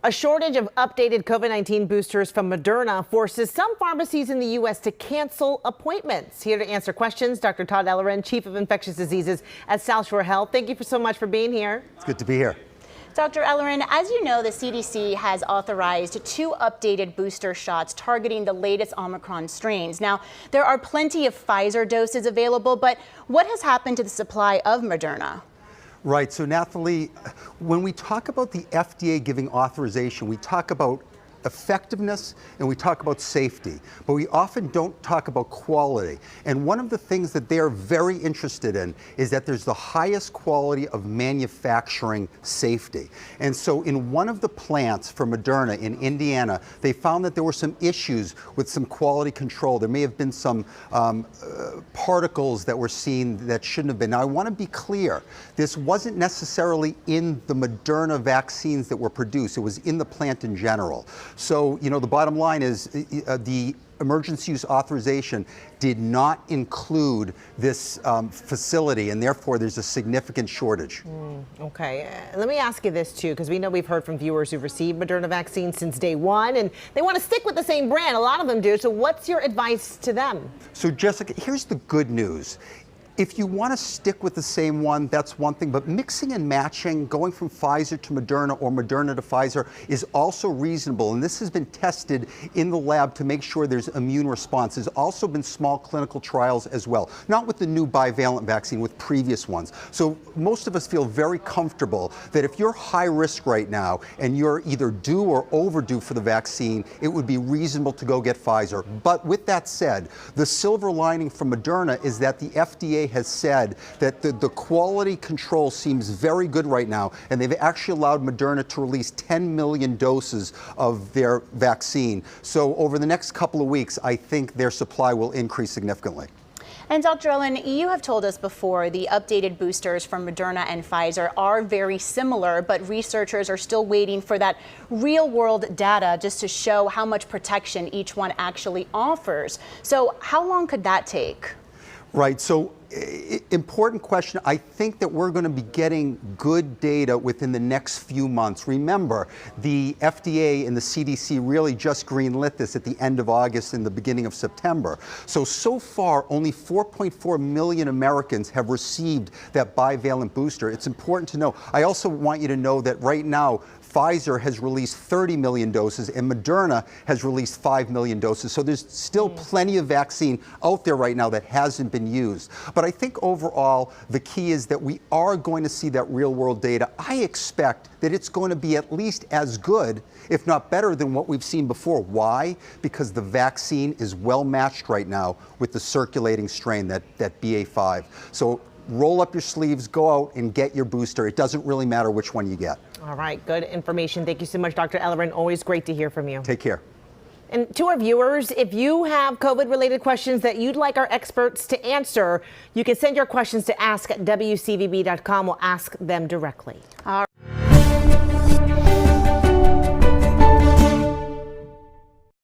A shortage of updated COVID-19 boosters from Moderna forces some pharmacies in the U.S. to cancel appointments. Here to answer questions, Dr. Todd Ellerin, Chief of Infectious Diseases at South Shore Health. Thank you so much for being here. It's good to be here. Dr. Ellerin, as you know, the CDC has authorized 2 updated booster shots targeting the latest Omicron strains. Now, there are plenty of Pfizer doses available, but what has happened to the supply of Moderna? Right. So, Nathalie, when we talk about the FDA giving authorization, we talk about effectiveness and we talk about safety, but we often don't talk about quality. And one of the things that they are very interested in is that there's the highest quality of manufacturing safety. And so in one of the plants for Moderna in Indiana, they found that there were some issues with some quality control. There may have been some particles that were seen that shouldn't have been. Now, I want to be clear. This wasn't necessarily in the Moderna vaccines that were produced. It was in the plant in general. So, you know, the bottom line is the emergency use authorization did not include this facility, and therefore there's a significant shortage. Okay. Let me ask you this, too, because we know we've heard from viewers who've received Moderna vaccine since day one, and they want to stick with the same brand. A lot of them do. So what's your advice to them? So, Jessica, here's the good news. If you want to stick with the same one, that's one thing, but mixing and matching, going from Pfizer to Moderna or Moderna to Pfizer is also reasonable, and this has been tested in the lab to make sure there's immune response. There's also been small clinical trials as well, not with the new bivalent vaccine, with previous ones. So most of us feel very comfortable that if you're high risk right now and you're either due or overdue for the vaccine, it would be reasonable to go get Pfizer. But with that said, the silver lining from Moderna is that the FDA has said that the quality control seems very good right now, and they've actually allowed Moderna to release 10 million doses of their vaccine. So over the next couple of weeks, I think their supply will increase significantly. And Dr. Ellerin, you have told us before the updated boosters from Moderna and Pfizer are very similar, but researchers are still waiting for that real-world data just to show how much protection each one actually offers. So how long could that take? Right. So important question. I think that we're going to be getting good data within the next few months. Remember, the FDA and the CDC really just greenlit this at the end of August and the beginning of September. So far, only 4.4 million Americans have received that bivalent booster. It's important to know. I also want you to know that right now, Pfizer has released 30 million doses and Moderna has released 5 million doses. So there's still plenty of vaccine out there right now that hasn't been used. But I think overall, the key is that we are going to see that real world data. I expect that it's going to be at least as good, if not better, than what we've seen before. Why? Because the vaccine is well matched right now with the circulating strain, that BA.5. So roll up your sleeves, go out and get your booster. It doesn't really matter which one you get. All right, good information. Thank you so much, Dr. Ellerin. Always great to hear from you. Take care. And to our viewers, if you have COVID-related questions that you'd like our experts to answer, you can send your questions to ask@WCVB.com. We'll ask them directly.